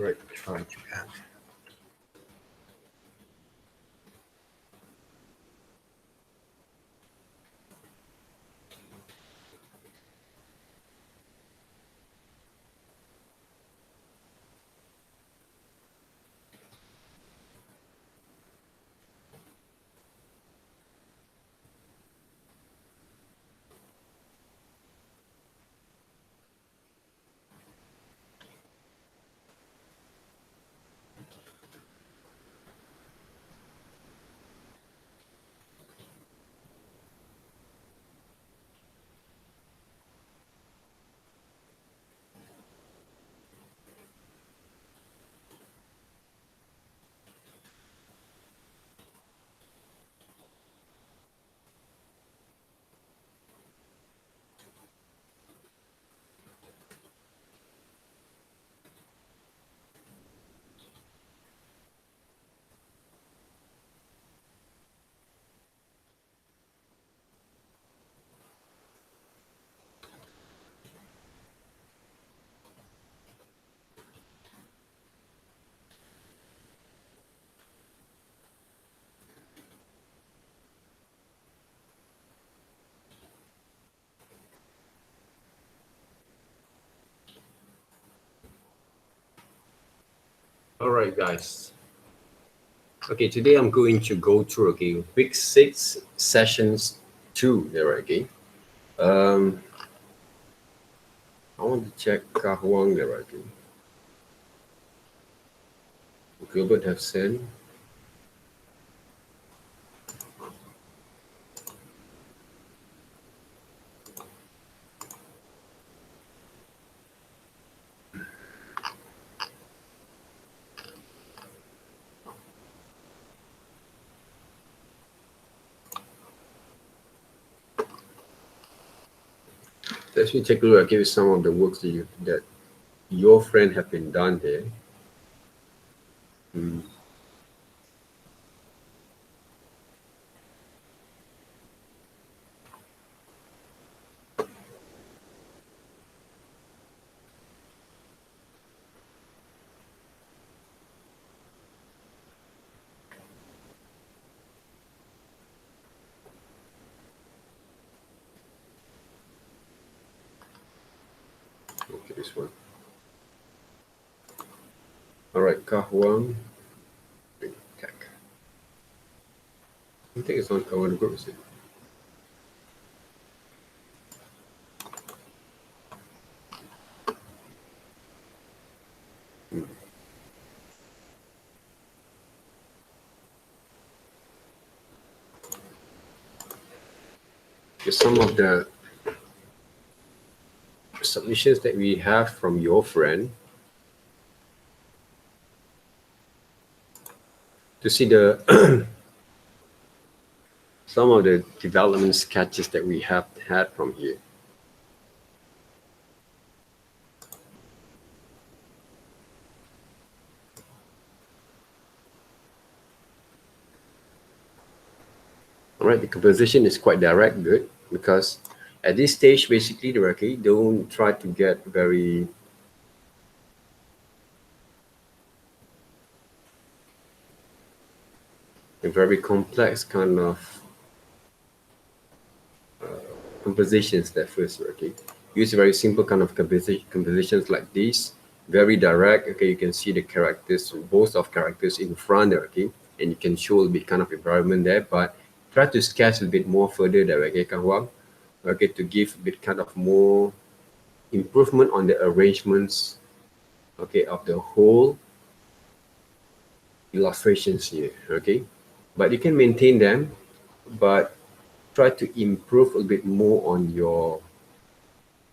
Right, try to add. All right, guys. Okay, today I'm going to go through week 6 sessions 2 there. I want to check Kahwang there. Gilbert have sent. Let me take a look at some of the works that your friend have been done here. Okay, this one. All right, Kahwang. Tech. I think it's on Kawan Group, is it? Some of the submissions that we have from your friend to see the some of the development sketches that we have had from here. All right, the composition is quite direct, good, because at this stage, basically, don't try to get very complex kind of compositions that first, use very simple kind of compositions like this, very direct. You can see the characters, both of characters in front there, and you can show a bit kind of environment there, but try to sketch a bit more further there, Kang Wang, to give a bit kind of more improvement on the arrangements, of the whole illustrations here, but you can maintain them, but try to improve a bit more on your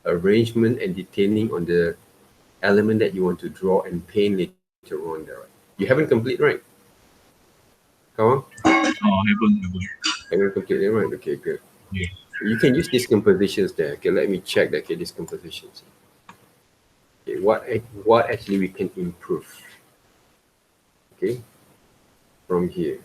arrangement and detailing on the element that you want to draw and paint later on there. You haven't complete, right? Come on. Haven't completely, right? Okay, good. Yeah. You can use these compositions there. Okay, let me check that. Okay, these compositions. Okay, what actually we can improve? Okay, from here.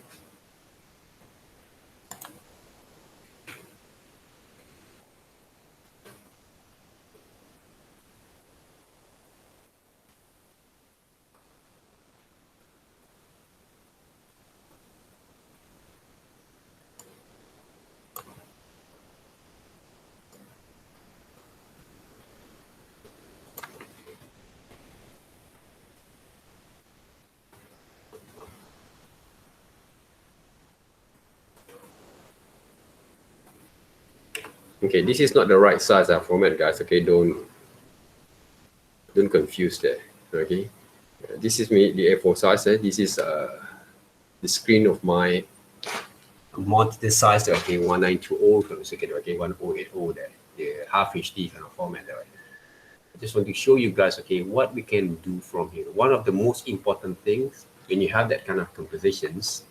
Okay, this is not the right size format, guys. Okay, don't confuse that. Okay, this is me the A4 size. This is the screen of my monitor size. Okay, 1920 per second. Okay, 1080 there, the half HD kind of format there. I just want to show you guys, okay, what we can do from here. One of the most important things when you have that kind of compositions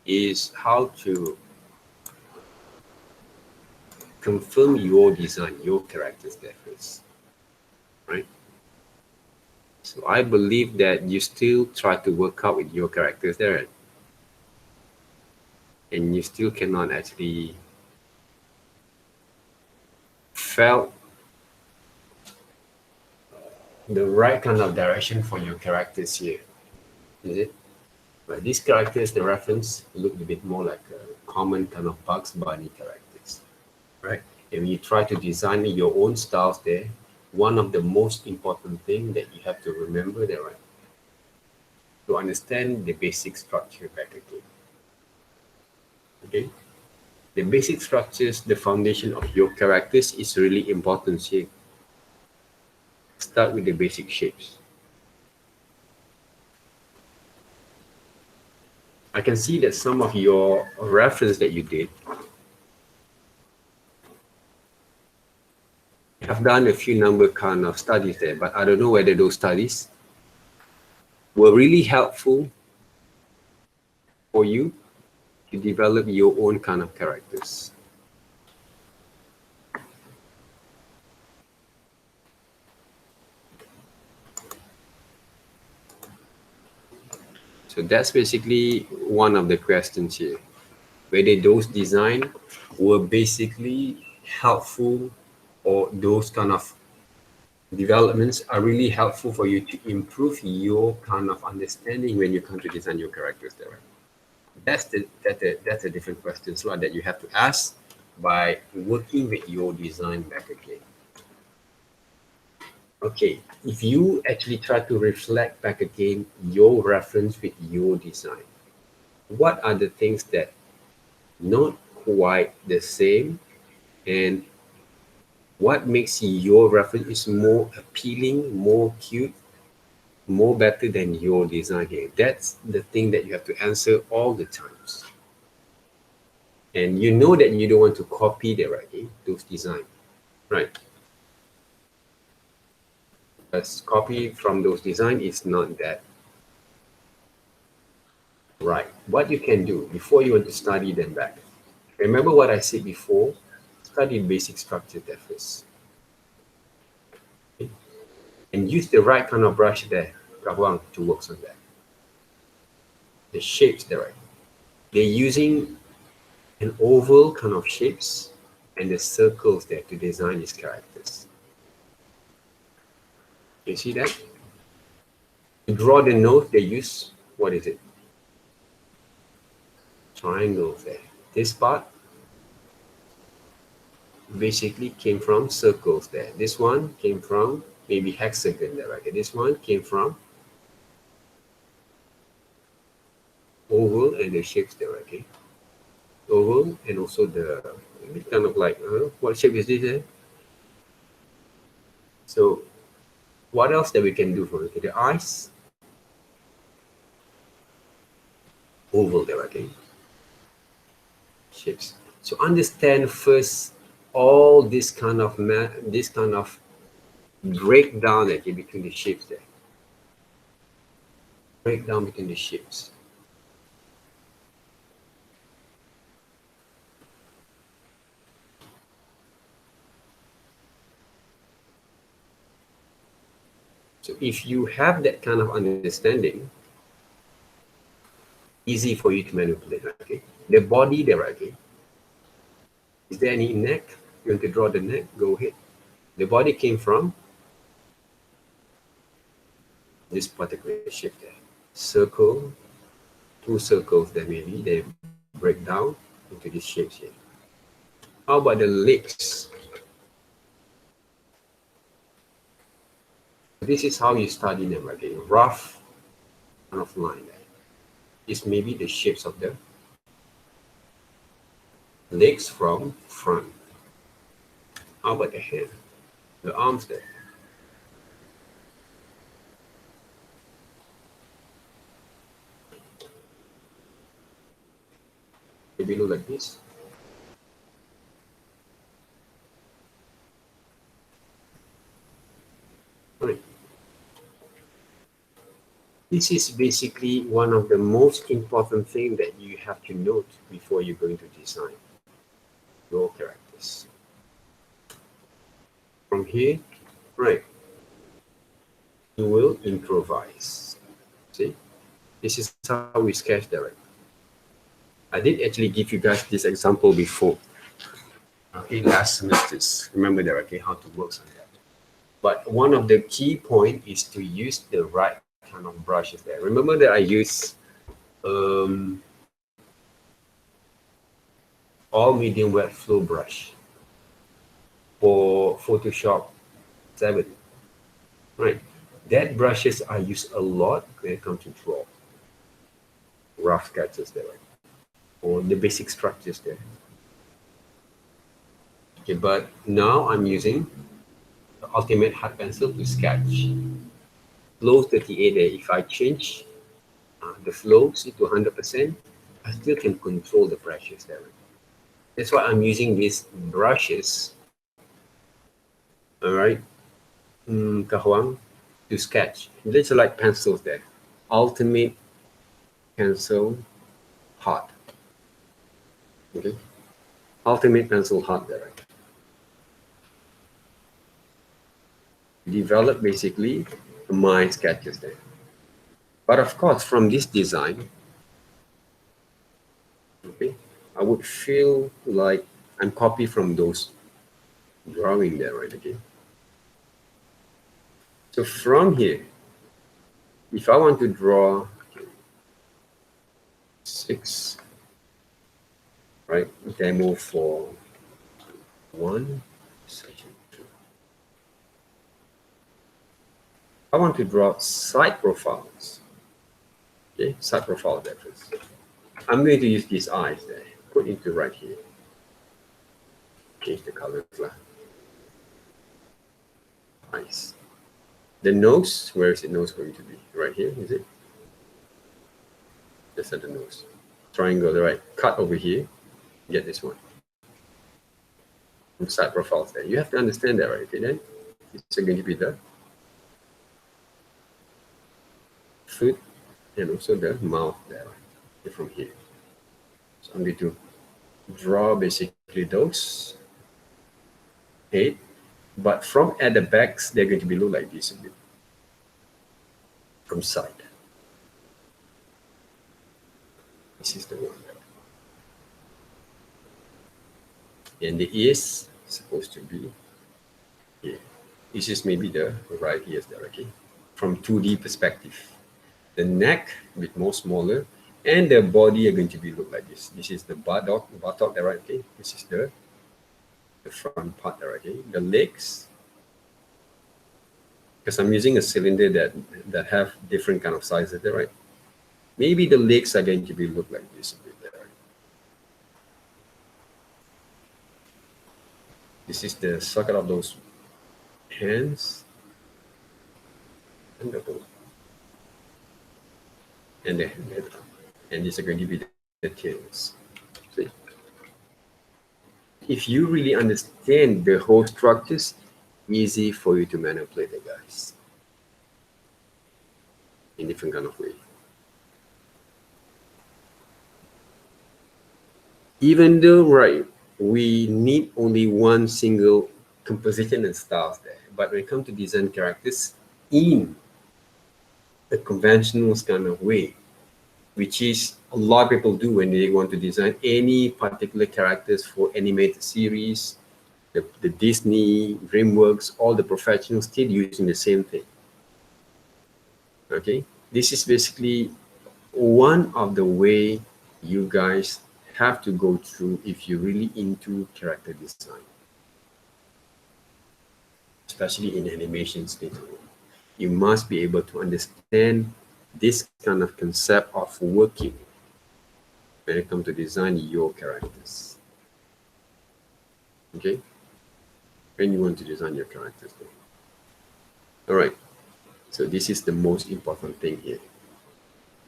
is how to confirm your design, your characters there first, right? So I believe that you still try to work out with your characters there, and you still cannot actually felt the right kind of direction for your characters here, is it? But these characters, the reference look a bit more like a common kind of Bugs Bunny characters, right? And when you try to design your own styles there, one of the most important thing that you have to remember there, right? To understand the basic structure back again. Okay? The basic structures, the foundation of your characters is really important here. Start with the basic shapes. I can see that some of your reference that you did have done a few number kind of studies there, but I don't know whether those studies were really helpful for you to develop your own kind of characters. So that's basically one of the questions here, whether those design were basically helpful or those kind of developments are really helpful for you to improve your kind of understanding when you come to design your characters there. That's a different question slot that you have to ask by working with your design back again. Okay, if you actually try to reflect back again your reference with your design, what are the things that not quite the same, and what makes your reference is more appealing, more cute, more better than your design here? That's the thing that you have to answer all the times. And you know that you don't want to copy the right, those design, right? Because copy from those design is not that right. What you can do before you want to study them back, remember what I said before, study basic structure there first. Okay? And use the right kind of brush there, Kawang, to work on that. The shapes there, right? They're using an oval kind of shapes and the circles there to design these characters. You see that? To draw the nose, they use, what is it? Triangles there. This part basically came from circles there. This one came from maybe hexagon there, right? This one came from oval and the shapes there, okay? Oval and also the kind of like, what shape is this there? So what else that we can do for it? Okay, the eyes, oval there, okay? Shapes. So understand first all this kind of breakdown okay, between the shapes there. Breakdown between the shapes. So if you have that kind of understanding, easy for you to manipulate, okay? The body there, okay? Is there any neck? You want to draw the neck? Go ahead. The body came from this particular shape there. Circle, two circles there maybe, they break down into these shapes here. How about the legs? This is how you study them, okay? Rough kind of line there. This may be the shapes of the legs from front. How about the hand, the arms there? Maybe look like this. Right. This is basically one of the most important things that you have to note before you're going to design your characters. From here, right, you will improvise. See, this is how we sketch direct. I did actually give you guys this example before. Okay, last semesters. Remember that, okay, how to work on that. But one of the key point is to use the right kind of brushes there. Remember that I use all medium wet flow brush for Photoshop 7. Right. That brushes I use a lot when it comes to draw rough sketches there, right? Or the basic structures there. Okay, but now I'm using the Ultimate Hard Pencil to sketch. Flow 38 there, if I change the flows to 100%, I still can control the brushes there. That's why I'm using these brushes, all right, Kahuang, to sketch. These are like pencils there. Ultimate Pencil Hard. Okay, Ultimate Pencil Hard there. Right? Develop basically my sketches there. But of course, from this design, okay, I would feel like I'm copy from those drawing there, right? Okay. So from here, if I want to draw 6, right, demo for 1, section 2. I want to draw side profiles. Okay, side profile there first. I'm going to use these eyes there. Put into right here. Change the colors. Eyes. The nose, where is the nose going to be? Right here, is it? Just at the nose. Triangle, right? Cut over here. Get this one. Side profiles there. You have to understand that, right? Okay, then it's going to be the foot and also the mouth there, right? From here. So I'm going to draw basically those 8, but from at the backs they're going to be look like this a bit from side. This is the one. And the ears supposed to be here. This is maybe the right ears there, okay? From 2D perspective. The neck a bit more smaller, and the body are going to be look like this. This is the buttock there, right? Okay. This is the front part there, okay? The legs, because I'm using a cylinder that have different kind of sizes there, right? Maybe the legs are going to be look like this a bit there. This is the socket of those hands and the toe. And the head. And these are going to be the tails. See? If you really understand the whole structures, easy for you to manipulate the guys in different kind of way. Even though, right, we need only one single composition and styles there, but when it comes to design characters in a conventional kind of way, which is a lot of people do when they want to design any particular characters for animated series, the Disney, DreamWorks, all the professionals still using the same thing. Okay, this is basically one of the way you guys have to go through if you're really into character design, especially in animation stage. You must be able to understand this kind of concept of working when it comes to design your characters. Okay, when you want to design your characters. All right, so this is the most important thing here.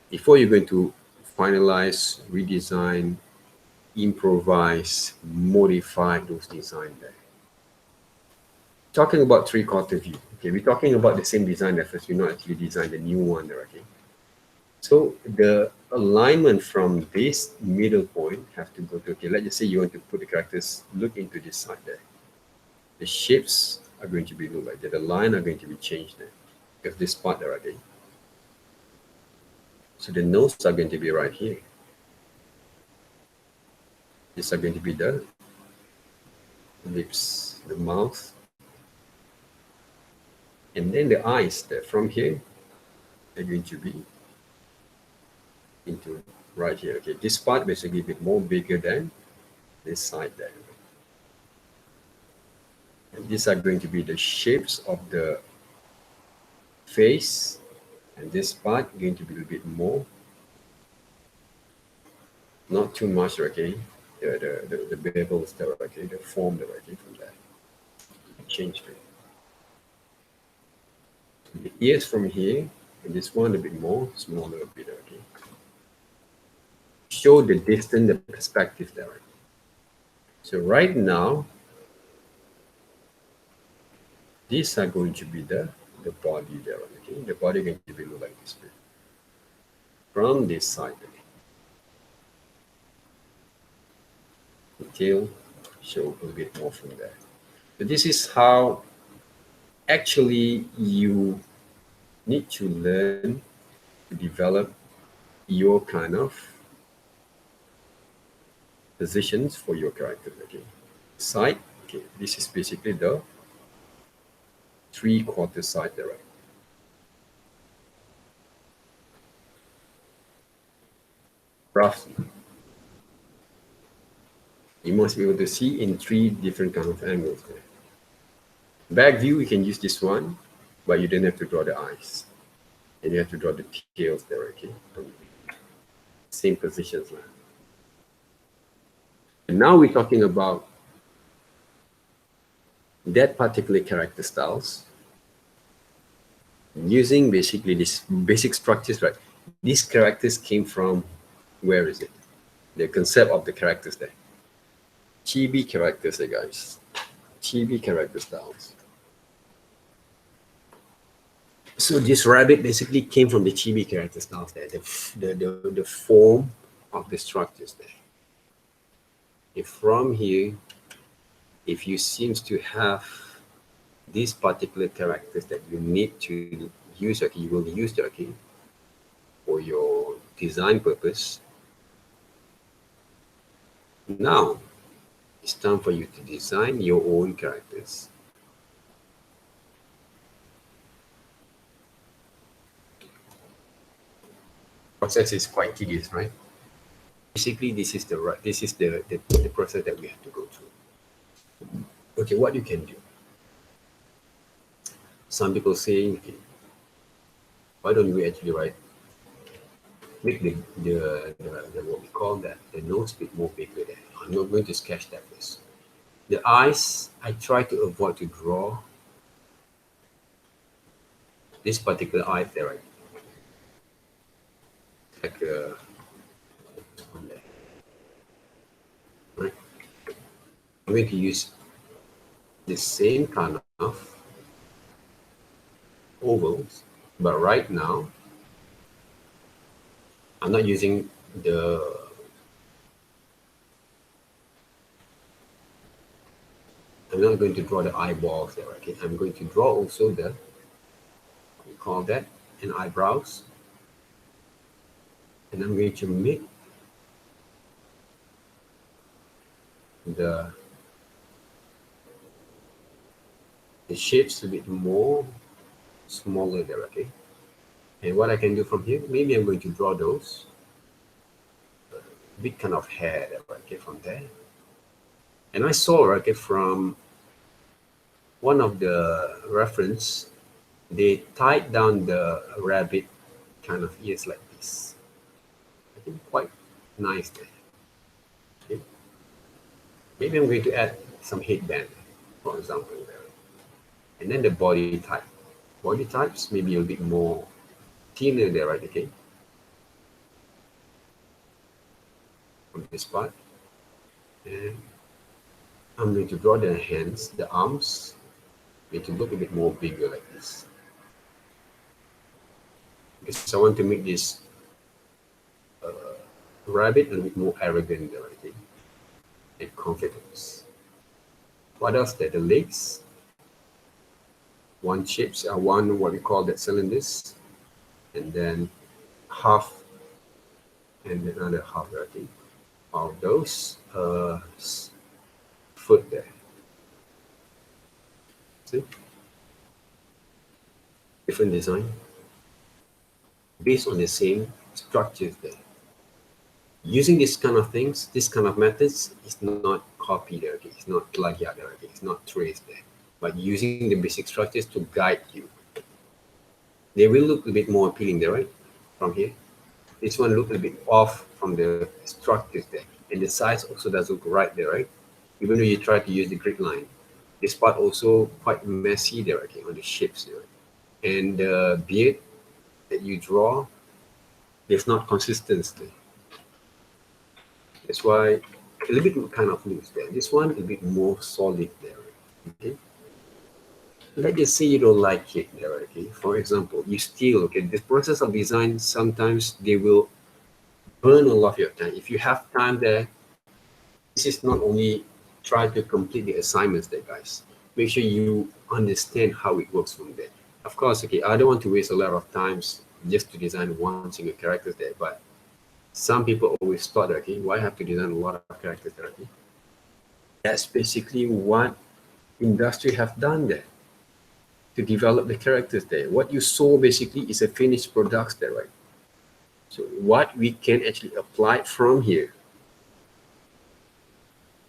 Before you're going to finalize, redesign, improvise, modify those designs there. Talking about three-quarter view, okay, we're talking about the same design at first. We're not actually design the new one there, okay? So the alignment from this middle point have to go to, okay, let's just say you want to put the characters, look into this side there. The shapes are going to be look like that. The line are going to be changed there because this part there, okay? So the nose are going to be right here. These are going to be the lips, the mouth, and then the eyes there. From here, they're going to be into right here. Okay, this part basically a bit more bigger than this side there. And these are going to be the shapes of the face, and this part going to be a little bit more, not too much, okay? The bevels there, okay? The form there, okay? From there, change it. The ears from here, and this one a bit more, smaller a bit, okay? Show the distance, the perspective there. So right now, these are going to be the body there, okay? The body going to be look like this from this side. Okay? The tail show a little bit more from there. So this is how actually you need to learn to develop your kind of positions for your character. Okay, side. Okay, this is basically the three-quarter side there. Right? Roughly, you must be able to see in three different kind of angles there. Back view, you can use this one, but you don't have to draw the eyes, and you have to draw the tails there. Okay, same positions now. And now we're talking about that particular character styles using basically these basic structures, right? These characters came from, where is it? The concept of the characters there. Chibi characters there, guys. Chibi character styles. So this rabbit basically came from the chibi character styles there, the form of the structures there. If from here, if you seems to have these particular characters that you need to use, okay, you will use the, okay, for your design purpose. Now it's time for you to design your own characters. Process is quite tedious, right? Basically, this is the process that we have to go through. Okay, what you can do? Some people say, okay, why don't we actually make the what we call that, the nose bit more bigger there. I'm not going to sketch that first. The eyes, I try to avoid to draw this particular eye there, right? Like right? I'm going to use the same kind of ovals, but right now I'm not using I'm not going to draw the eyeballs there, okay? I'm going to draw also we call that an eyebrows, and I'm going to make the shapes a bit more smaller there, okay? And what I can do from here, maybe I'm going to draw those big kind of hair there, okay, from there. And I saw, okay, from one of the reference, they tied down the rabbit kind of ears like this. I think quite nice there. Okay. Maybe I'm going to add some headband. for example, there. And then the body type. Body types maybe a bit more thinner there, right? Okay, on this part. And I'm going to draw the hands, the arms, need to look a bit more bigger like this. Because I want to make this rabbit a little bit more arrogant there, I think, and confidence. What else there? The legs, one shapes, one what we call that cylinders, and then half, and another half, I think, of those foot there. See, different design based on the same structures there. Using this kind of things, this kind of methods is not copied, okay? It's not plagiat, okay? It's not traced there. But using the basic structures to guide you. They will look a bit more appealing there, right? From here. This one look a bit off from the structures there. And the size also doesn't look right there, right? Even though you try to use the grid line. This part also quite messy there, okay, on the shapes there. And the beard that you draw, there's not consistency. That's why a little bit kind of loose there. This one a bit more solid there. Okay. Let's just say you don't like it there. Okay. For example, you still okay. This process of design sometimes they will burn a lot of your time. If you have time there, this is not only try to complete the assignments there, guys. Make sure you understand how it works from there. Of course, okay. I don't want to waste a lot of times just to design one single character there, but some people always thought, okay, why have to design a lot of characters therapy? That's basically what industry have done there to develop the characters there. What you saw basically is a finished product there, right? So what we can actually apply from here,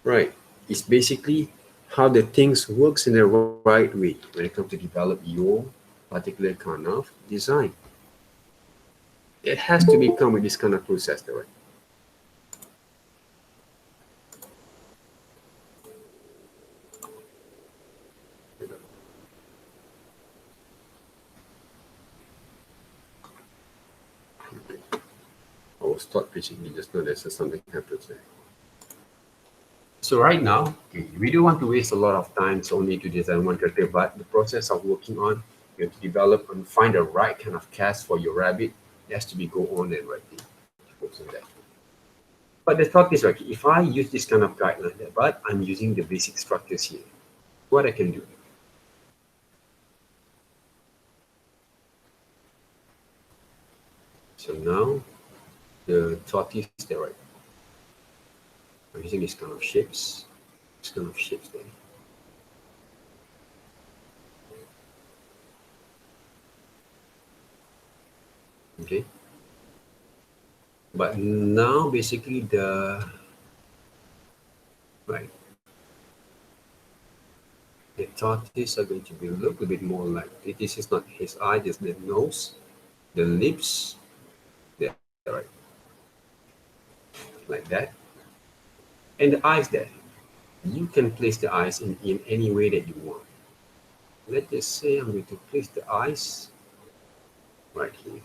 right, is basically how the things works in the right way when it comes to develop your particular kind of design. It has to become with this kind of process there, right? I was taught basically just now there's something happens there. So right now, okay, we don't want to waste a lot of time only to design one character, but the process of working on, you have to develop and find the right kind of cast for your rabbit. It has to be go on and right focus on that. But the thought is, okay, if I use this kind of guideline there, but I'm using the basic structures here, what I can do. So now the thought is there, right? I'm using this kind of shapes, there. Okay. But now basically the right the tortoise are going to be look a bit more like this is not his eye, just the nose, the lips, there, right? Like that. And the eyes there. You can place the eyes in any way that you want. Let's just say I'm going to place the eyes right here.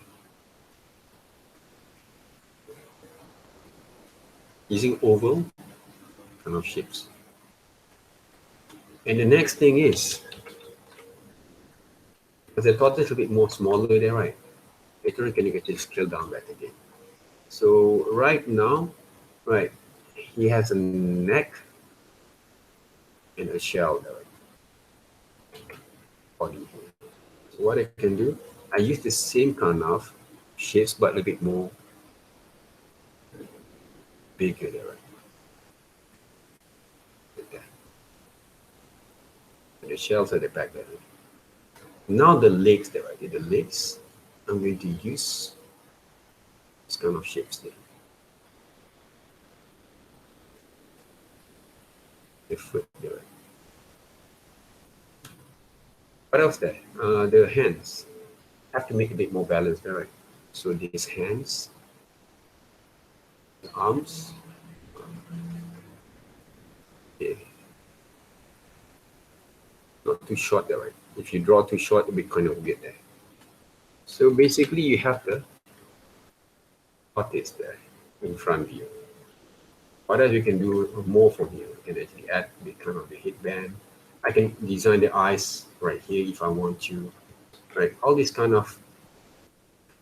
Using oval kind of shapes. And the next thing is, because the tortoise is a bit more smaller there, right? Later on, can you just scale down that again? So right now, right, he has a neck and a shell there, body. So what I can do, I use the same kind of shapes, but a bit more bigger there, right? Like that. And the shells at the back there. Now the legs there, right? The legs, I'm going to use this kind of shapes there. The foot there, right? What else there? The hands. Have to make a bit more balanced there, right? So these hands, the arms, okay. not too short there, right? If you draw too short, it'll be kind of weird there. So basically you have the artist there in front of you. What else we can do more from here? We can actually add the kind of the headband. I can design the eyes right here if I want to. Right, all these kind of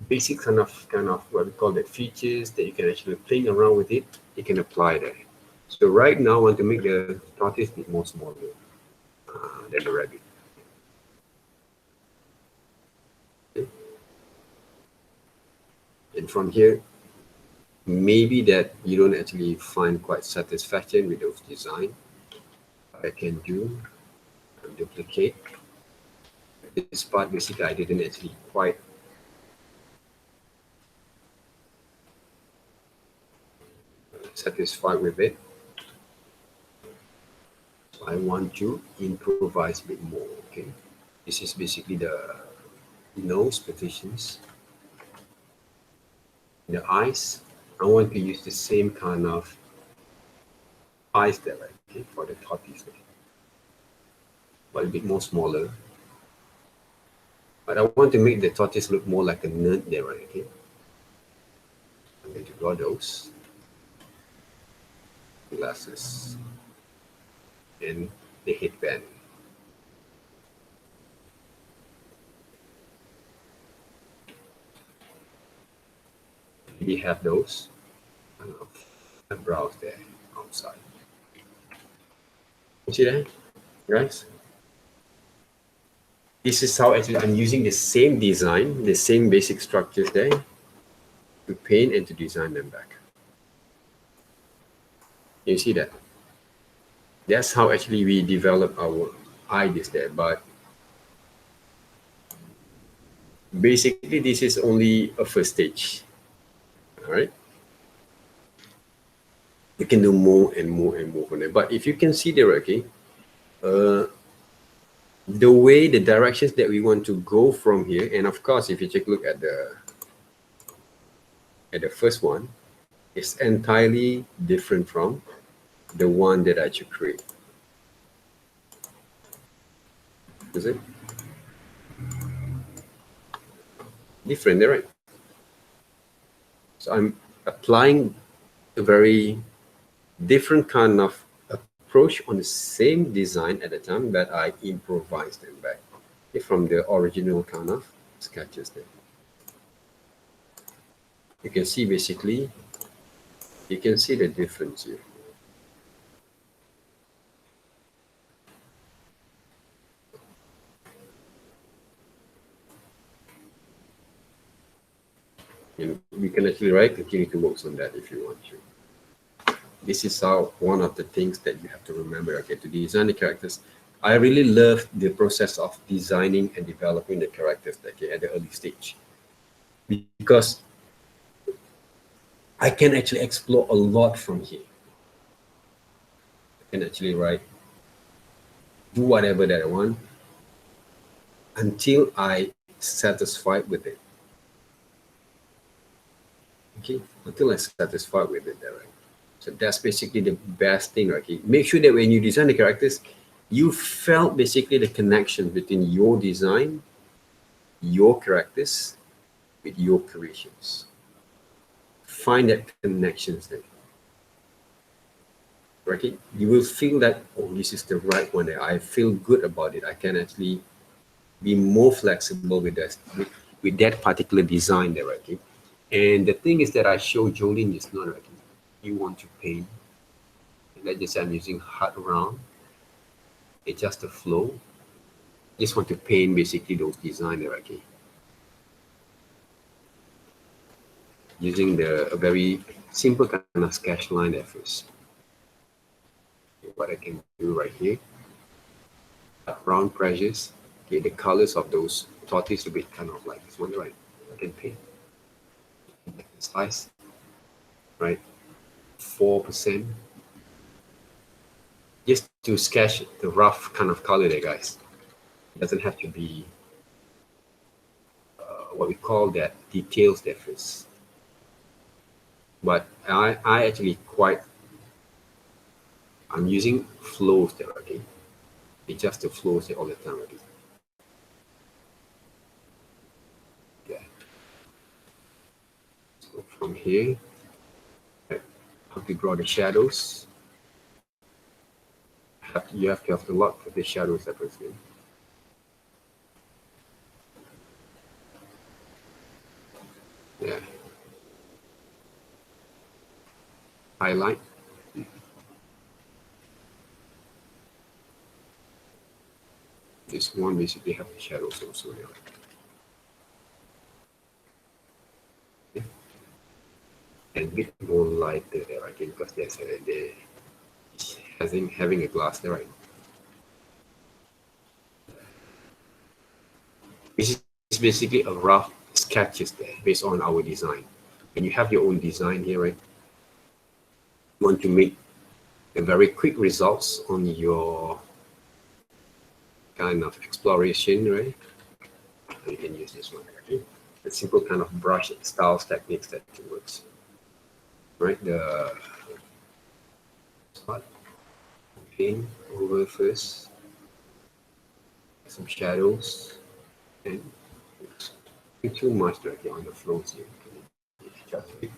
basic kind of what we call the features that you can actually play around with it. You can apply there. So right now I want to make the tortoise a bit more smaller than the rabbit. Okay. And from here, maybe that you don't actually find quite satisfaction with those design. What I can do, duplicate this part. Basically, I didn't actually quite satisfied with it. So I want to improvise a bit more. Okay, this is basically the nose positions. The eyes, I want to use the same kind of eyes there, right? Okay, for the tortoise, but a bit more smaller. But I want to make the tortoise look more like a nerd there, right? Okay, I'm going to draw those glasses and the headband. We have those kind of brows there outside. You see that, guys? This is how actually I'm using the same design, the same basic structures there to paint and to design them back. You see that? That's how actually we develop our ideas there. But basically, this is only a first stage. All right. You can do more and more and more from there. But if you can see there, okay, the way, the directions that we want to go from here, and of course, if you take a look at the first one, it's entirely different from the one that I should create. Is it? Different, right? So I'm applying a very different kind of approach on the same design at the time, that I improvised them back from the original kind of sketches there. You can see basically, you can see the difference here. And we can actually continue to work on that if you want to. This is how one of the things that you have to remember, okay, to design the characters. I really love the process of designing and developing the characters, okay, at the early stage, because I can actually explore a lot from here. I can actually do whatever that I want until I satisfied with it. Okay, until I'm satisfied with it, right? So that's basically the best thing, okay? Make sure that when you design the characters, you felt basically the connection between your design, your characters, with your creations. Find that connections there. Okay? You will feel that, oh, this is the right one there. I feel good about it. I can actually be more flexible with that particular design there, okay? And the thing is that I showed Jolene just now, right? You want to paint. Let's just say I'm using hard round. It's just a flow. Just want to paint basically those design there, okay? Using a very simple kind of sketch line there first. What I can do right here, round pressures, okay, the colors of those tortoise will be kind of like this one, right? I can paint. Size, right? 4%. Just to sketch the rough kind of color there, guys. It doesn't have to be what we call that details there first. But I actually I'm using flows there, okay? It just the flows all the time. Okay? Yeah. So from here, right, how to draw the shadows. You have to have a lot of the shadows separately. Yeah. Highlight. This one basically have the shadows also. Yeah. And a bit more lighter there, I think, because there's having a glass there, right? This is basically a rough sketches there based on our design. And you have your own design here, right? You want to make a very quick results on your kind of exploration, right? You can use this one, okay? The simple kind of brush styles techniques that works, right? The spot, paint over first, some shadows, and too much directly on the flows here. Just a bit.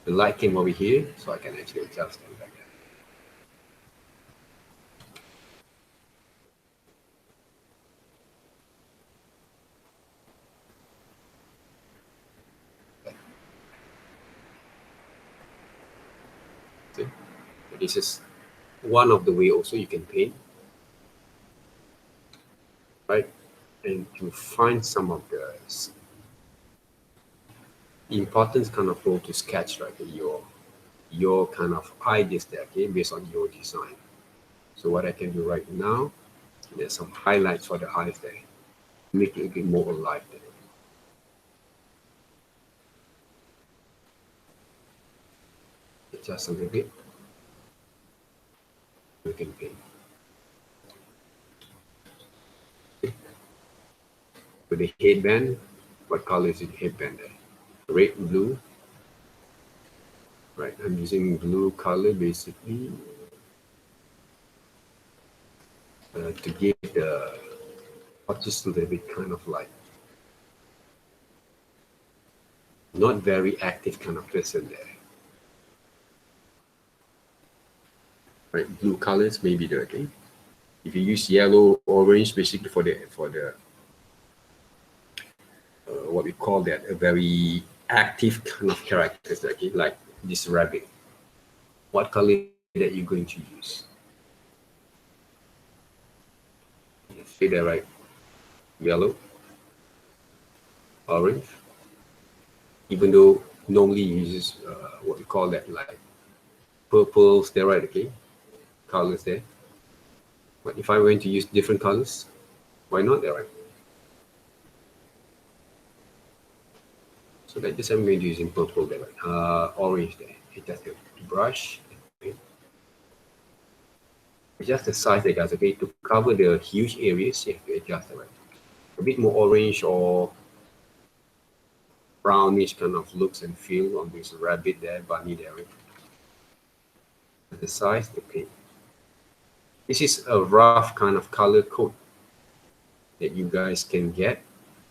The light came over here, so I can actually adjust it like that. See? So this is one of the way also you can paint, right? And to find some of the important kind of role to sketch, right? Your kind of ideas there, okay, based on your design. So what I can do right now, there's some highlights for the eyes there, make it a bit more alive there. Adjust a little bit, we can paint. With the headband, what color is the headband there? Red, blue, right? I'm using blue color basically to give the just a little bit kind of like not very active kind of person there. Right, blue colors maybe there, okay? If you use yellow, orange, basically for the what we call that a very active kind of characters, okay? Like this rabbit. What color that you're going to use? Say that right. Yellow, orange. Even though normally uses what we call that like purples, there, right? Okay, colors there. But if I'm going to use different colors, why not? There, right? So like this, I'm going to use in purple there, right? Orange there. It just a brush. Okay. Adjust the size there, guys. Okay, to cover the huge areas, you have to adjust it, right? A bit more orange or brownish kind of looks and feel on this rabbit there, bunny there. Right? The size, the paint. This is a rough kind of color code that you guys can get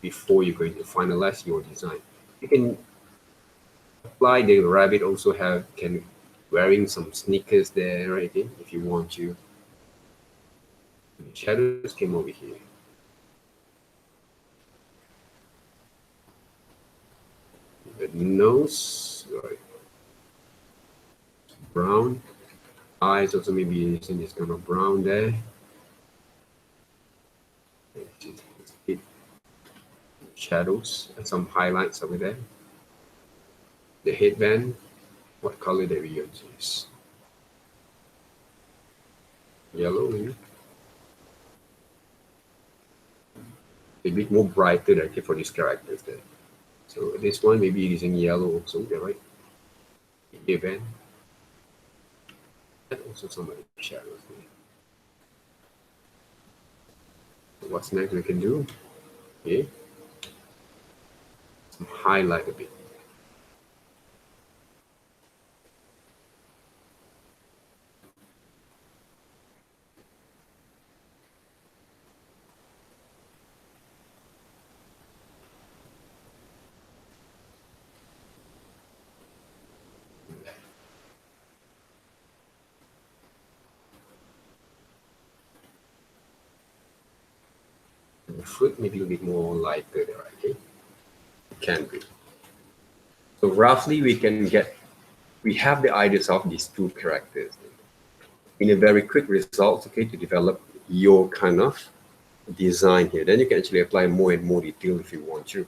before you're going to finalize your design. You can apply the rabbit also can wearing some sneakers there, right? If you want to. The shadows came over here. The nose, right? Brown. Eyes also maybe using this kind of brown there. Shadows and some highlights over there. The headband, what color that we use? Yellow, maybe. A bit more brighter actually for these characters there. So this one maybe using yellow also, there, right? Headband. And also some of the shadows there. So what's next we can do? Okay. Some highlight a bit. the fruit maybe a little bit more lighter there, okay? It can be. So roughly we have the ideas of these two characters in a very quick result, okay, to develop your kind of design here. Then you can actually apply more and more detail if you want to.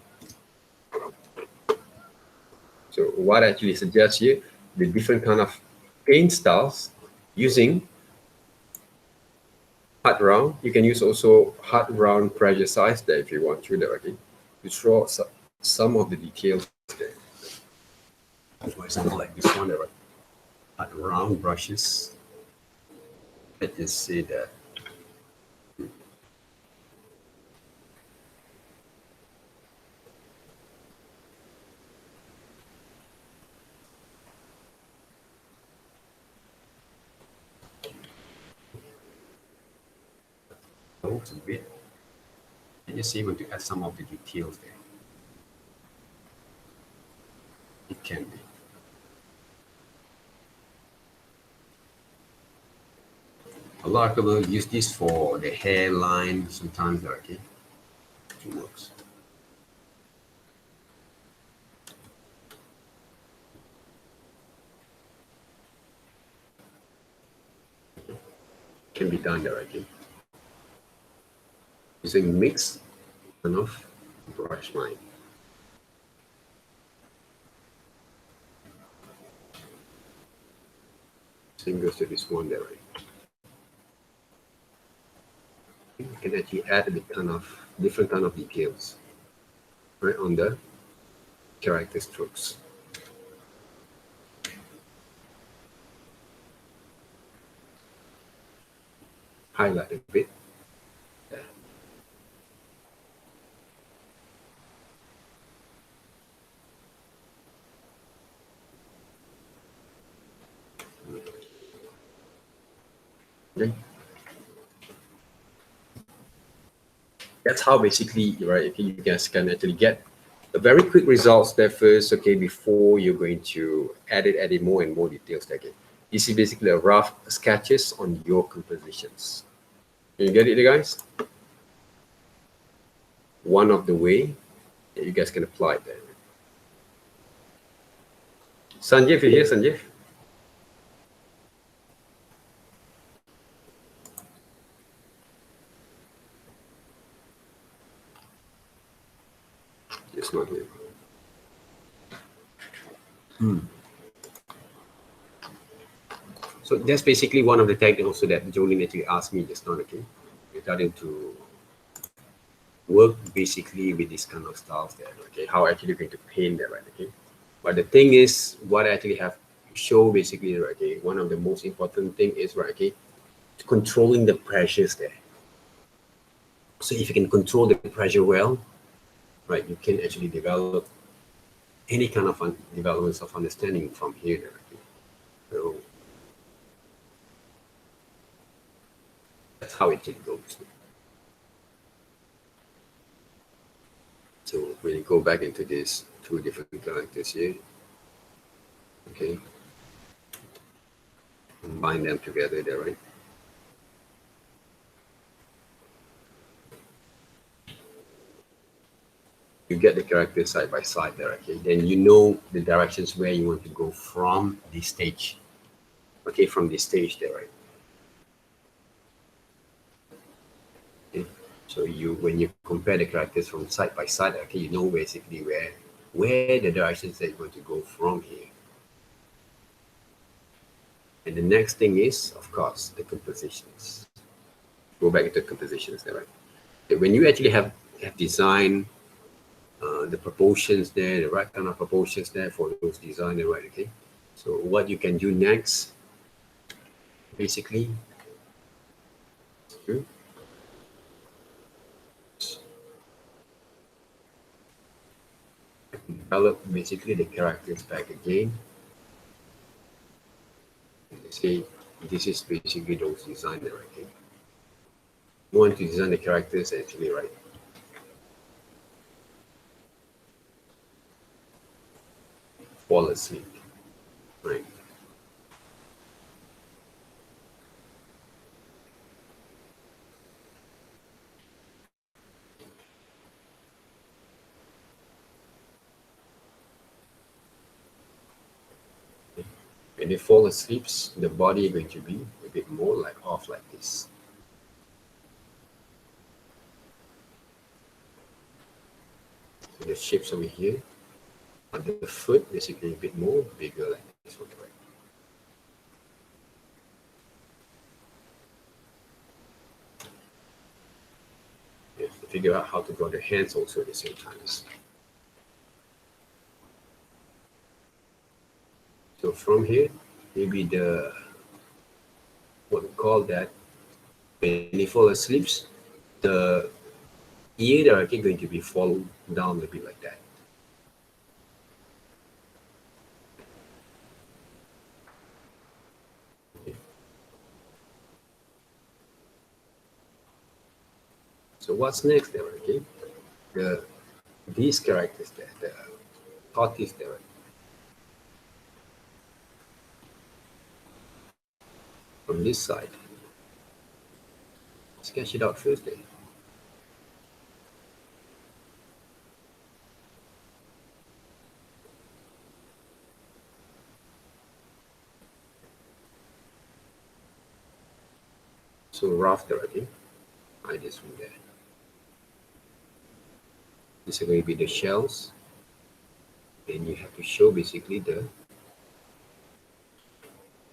So what I actually suggest here, the different kind of paint styles using hard round. You can use also hard round pressure size there if you want to there, okay, to draw some of the details there. For example, like this one there, right? Hard round brushes. Let's just say that. A bit. And just able to add some of the details there. It can be. A lot of people use this for the hairline sometimes, okay? It works. Can be done there, okay? Using mix enough brush line. Same goes to this one there, right? You can actually add a bit kind of different kind of details right on the character strokes. Highlight a bit. There. Okay. That's how basically, right, okay, you guys can actually get a very quick results there first, okay, before you're going to add more and more details there, okay. This is basically a rough sketches on your compositions. Can you get it, guys? One of the way that you guys can apply that. Sanjeev, you here, Sanjeev? It's not here. So that's basically one of the techniques also that Jolene actually asked me just now, okay, regarding to work basically with this kind of styles there, okay, how actually going to paint that, right, okay. But the thing is, what I actually have to show basically, right, okay, one of the most important thing is, right, okay, controlling the pressures there. So if you can control the pressure well, right, you can actually develop any kind of developments of understanding from here there, okay. So that's how it goes. So when you go back into these two different characters here, okay, combine them together there, right? You get the characters side by side there, okay? Then you know the directions where you want to go from this stage, okay, from this stage there, right? Okay. So when you compare the characters from side by side, okay, you know basically where the directions that you're going to go from here. And the next thing is, of course, the compositions. Go back into compositions there, right? Okay, when you actually have designed the proportions there, the right kind of proportions there for those design, right? Okay. So what you can do next, basically, develop basically the characters back again. Say this is basically those design there, okay. You want to design the characters actually, right? Fall asleep, right? When they fall asleep, the body is going to be a bit more like off like this. So the shapes over here, on the foot basically a bit more bigger like this one, right? You have to figure out how to draw the hands also at the same time. So from here, maybe what we call that, when he fall asleep, the ear are going to be fall down a bit like that. Okay. So what's next there? Okay, these characters there, the tortoise there. From this side, sketch it out first then. So rough there, okay? Like this one there. This is going to be the shells. And you have to show basically the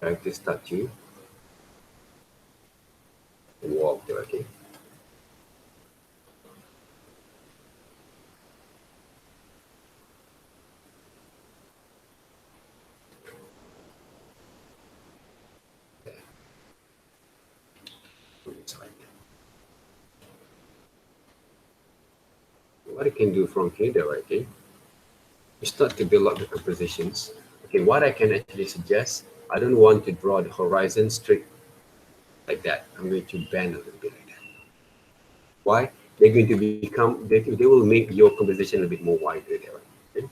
character statue walk there, okay? There. What I can do from here there, okay? You start to build up the compositions. Okay, what I can actually suggest, I don't want to draw the horizon straight like that. I'm going to bend a little bit like that. Why? They're going to become, they will make your composition a bit more wider there. Okay?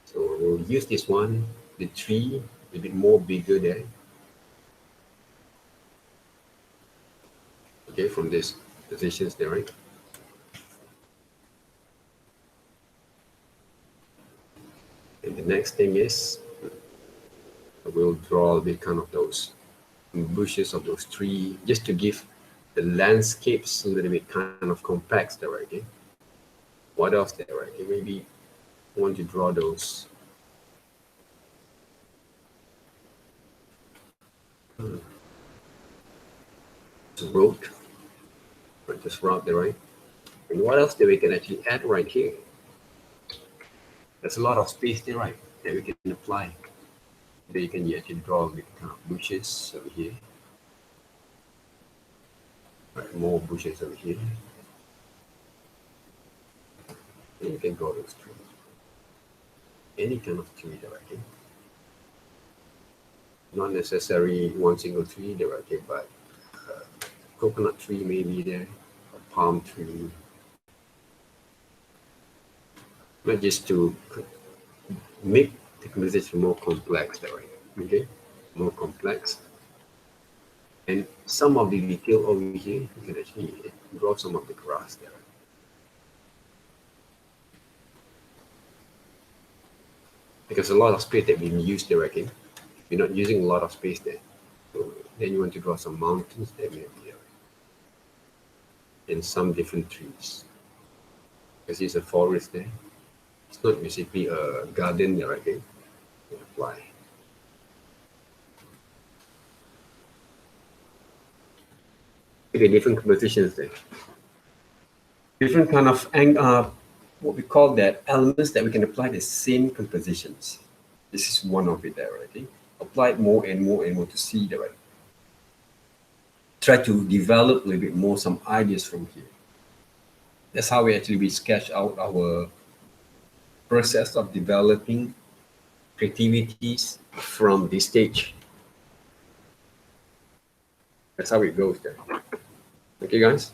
So we'll use this one, the tree, a bit more bigger there. Okay, from these positions there, right? And the next thing is, we'll draw a bit kind of those bushes of those trees, just to give the landscapes a little bit kind of complex there, right? Okay? What else there, right? Okay, maybe I want to draw those road, right? This route there, right? And what else that we can actually add right here? There's a lot of space there, right? That we can apply. There you can actually draw a bit kind of bushes over here. Right, more bushes over here. And you can draw those trees. Any kind of tree there, okay? Not necessarily one single tree there, okay? But coconut tree maybe there, a palm tree. Not just to make the composition more complex there, right? Okay? More complex. And some of the detail over here, you can actually draw some of the grass there. Because a lot of space that we use there, okay? You're not using a lot of space there. So then you want to draw some mountains there maybe there. And some different trees. Because it's a forest there. It's not basically a garden there, okay? Apply. The different compositions there. Different kind of what we call that elements that we can apply the same compositions. This is one of it there, right? Apply it more and more and more to see the right. Try to develop a little bit more some ideas from here. That's how we sketch out our process of developing creativities from this stage. That's how it goes there. Okay, guys.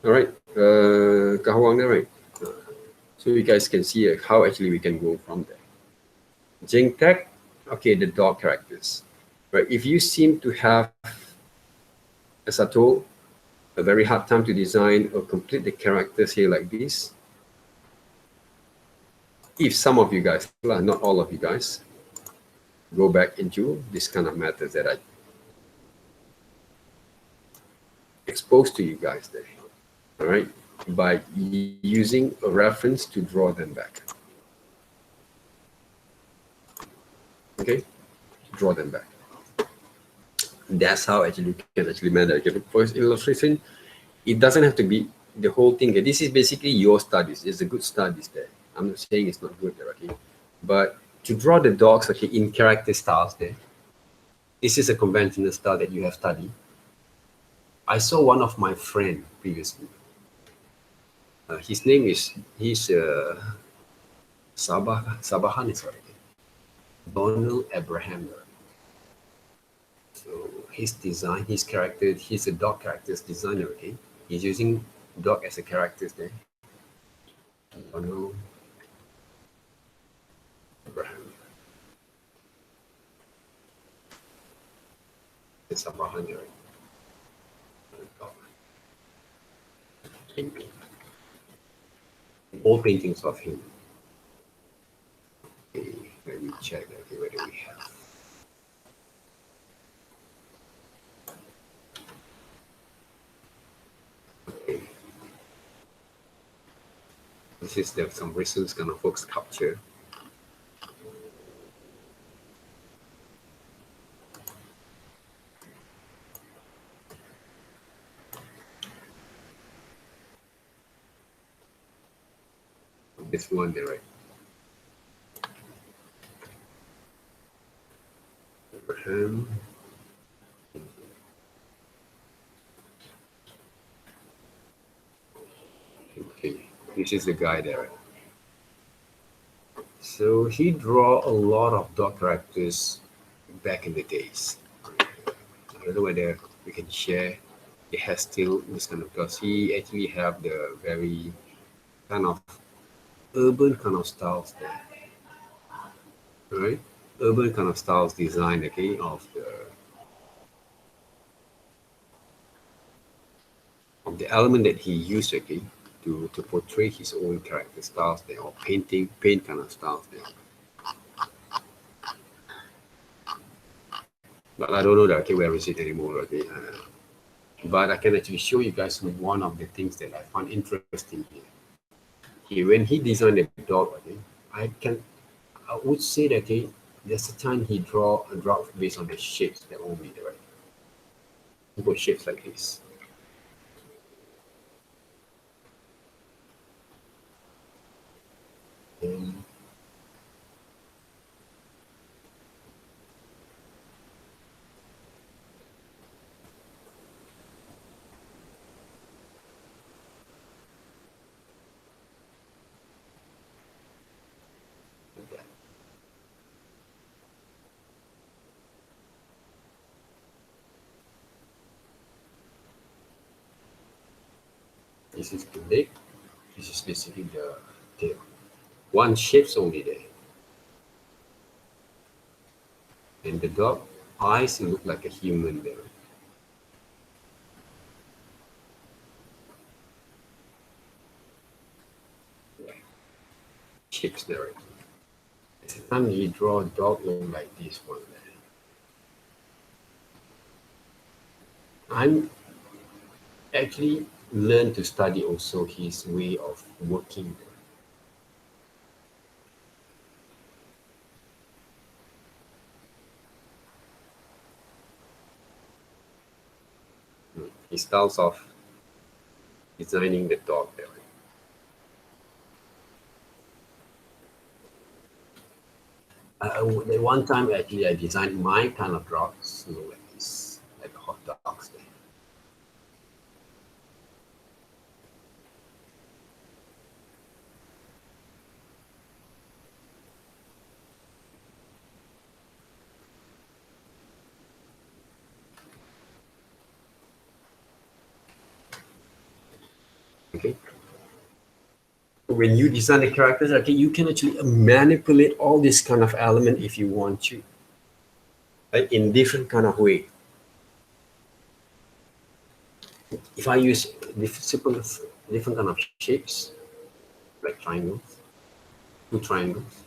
All right, Kahawang there, right? So you guys can see how actually we can go from there. Jingtek, okay, the dog characters. Right, if you seem to have, as I told, a very hard time to design or complete the characters here like this, if some of you guys, well, not all of you guys, go back into this kind of methods that I exposed to you guys there, all right, by using a reference to draw them back. Okay, draw them back. That's how actually you can actually manage. Okay, first illustration, it doesn't have to be the whole thing. Okay? This is basically your studies. It's a good studies there. I'm not saying it's not good there, okay? But to draw the dogs, okay, in character styles there, this is a conventional style that you have studied. I saw one of my friend previously. His name is, he's Sabahan is right. Donald Abraham. So his design, his character, he's a dog characters designer, okay? He's using dog as a character there. Donald Abraham. It's Sabahan, right? All paintings of him. Okay, let me check okay, whether we have. Okay. This is some recent kind of folk sculpture. This one there, right? Abraham. Okay, this is the guy there. So he draw a lot of dog characters back in the days. I don't know whether we can share. It has still this kind of, because he actually have the very kind of urban kind of styles there, right? Urban kind of styles design, okay, of the element that he used, okay, to portray his own character styles there, or paint kind of styles there. But I don't know that, okay, where is it anymore, okay? But I can actually show you guys one of the things that I found interesting here. When he designed the dog, okay, I would say that, okay, there's a time he draw a dog based on the shapes that only there, right? He put shapes like this. And this is the leg. This is basically the tail. One shape's only there. And the dog eyes look like a human there. Shapes there. Sometimes you draw a dog look like this one there. I'm actually learned to study also his way of working. His styles of designing the dog there. At one time, actually, I designed my kind of dogs, like this, like hot dogs there. Okay. When you design the characters, okay, you can actually manipulate all this kind of element if you want to, right, in different kind of way. If I use different kind of shapes, like triangles, two triangles.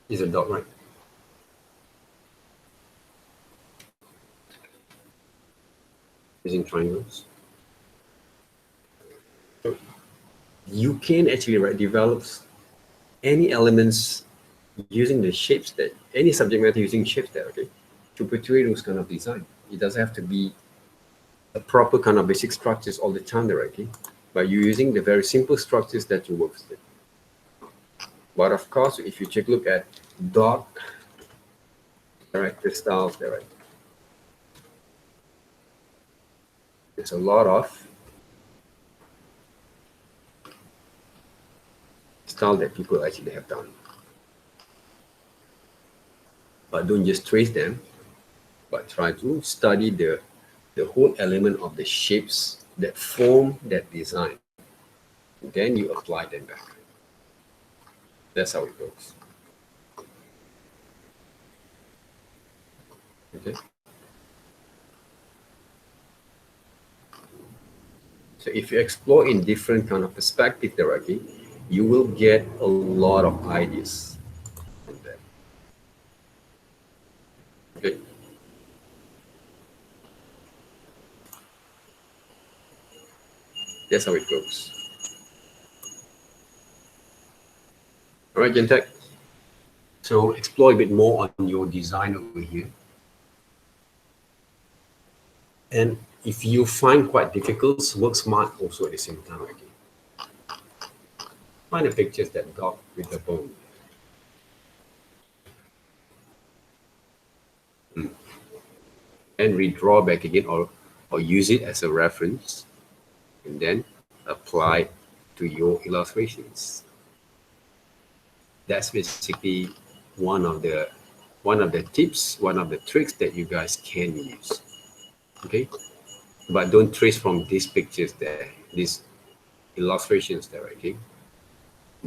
Is a dot, right? Using triangles. So you can actually develop any elements using the shapes that any subject matter using shapes that, okay, to portray those kind of design. It doesn't have to be a proper kind of basic structures all the time there, okay? But you're using the very simple structures that you work with. But of course, if you take a look at dot character styles there, right? There's a lot of style that people actually have done. But don't just trace them, but try to study the whole element of the shapes that form that design. Then you apply them back. That's how it goes. Okay. So if you explore in different kind of perspective there, okay, you will get a lot of ideas from that. Okay. That's how it goes. All right, Gentech. So explore a bit more on your design over here. And if you find quite difficult, work smart also at the same time. Okay. Find the pictures that dot with the bone. And redraw back again, or use it as a reference, and then apply to your illustrations. That's basically one of the tips, one of the tricks that you guys can use. Okay, but don't trace from these pictures there, these illustrations there. Okay,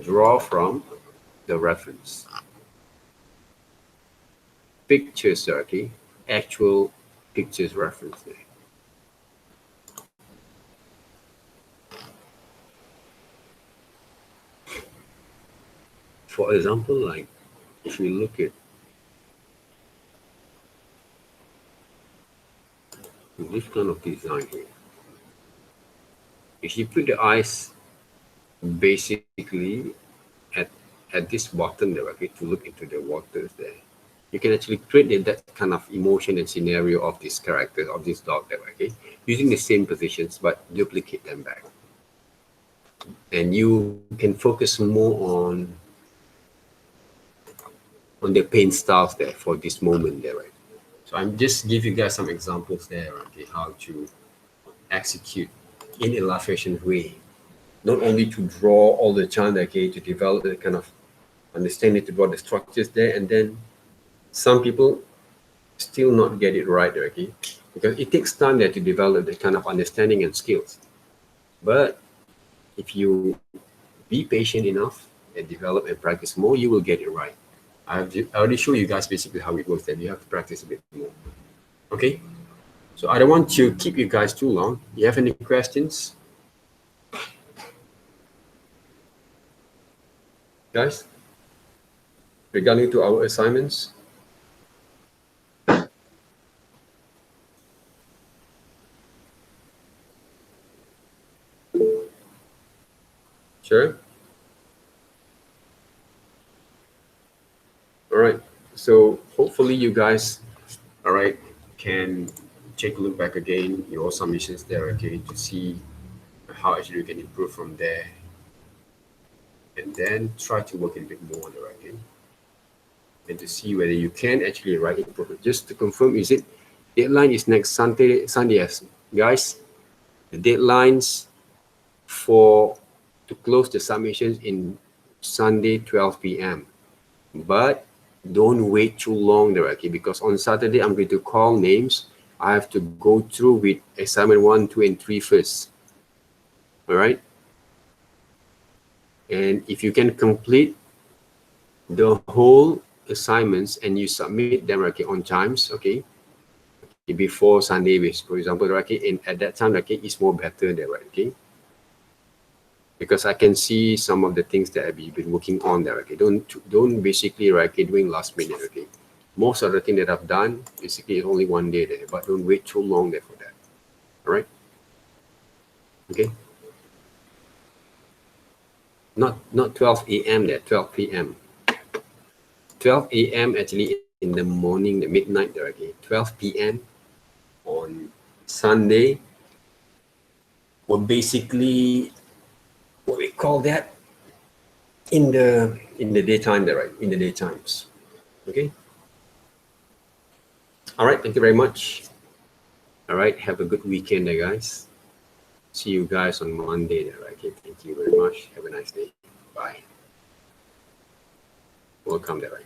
draw from the reference pictures. Okay, actual pictures reference there. For example, like if you look at this kind of design here, if you put the eyes basically at this bottom there, okay, to look into the waters there, you can actually create that kind of emotion and scenario of this character, of this dog there, okay, using the same positions but duplicate them back. And you can focus more on the paint styles there for this moment there, right? So I'm just give you guys some examples there, okay, how to execute in illustration way, not only to draw all the time, okay, to develop the kind of understanding to draw the structures there, and then some people still not get it right, okay, because it takes time there to develop the kind of understanding and skills. But if you be patient enough and develop and practice more, you will get it right. I already showed you guys basically how it works, that you have to practice a bit more. Okay, so I don't want to keep you guys too long. You have any questions, guys, regarding to our assignments? Sure. All right. So hopefully you guys, all right, can take a look back again your submissions there, okay, to see how actually you can improve from there, and then try to work a bit more on the writing, and to see whether you can actually write it properly. Just to confirm, is it deadline is next Sunday, guys? The deadlines for to close the submissions in Sunday 12 p.m. But don't wait too long there, okay? Because on Saturday I'm going to call names. I have to go through with assignment 1, 2, and 3 first. All right. And if you can complete the whole assignments and you submit them, okay, on times, okay, before Sunday, for example, okay, and at that time, okay, it's more better there, right, okay, because I can see some of the things that I've been working on there, okay. Don't basically, right, okay, doing last minute, okay. Most of the thing that I've done basically is only one day there, but don't wait too long there for that. All right, okay. Not 12 a.m. there, 12 p.m. 12 a.m. actually in the morning, the midnight there, okay. 12 p.m. on Sunday, or basically what we call that in the daytime there, right? In the daytimes. Okay. All right, thank you very much. All right, have a good weekend there, guys. See you guys on Monday there, right? Okay, thank you very much. Have a nice day. Bye. Welcome there, right?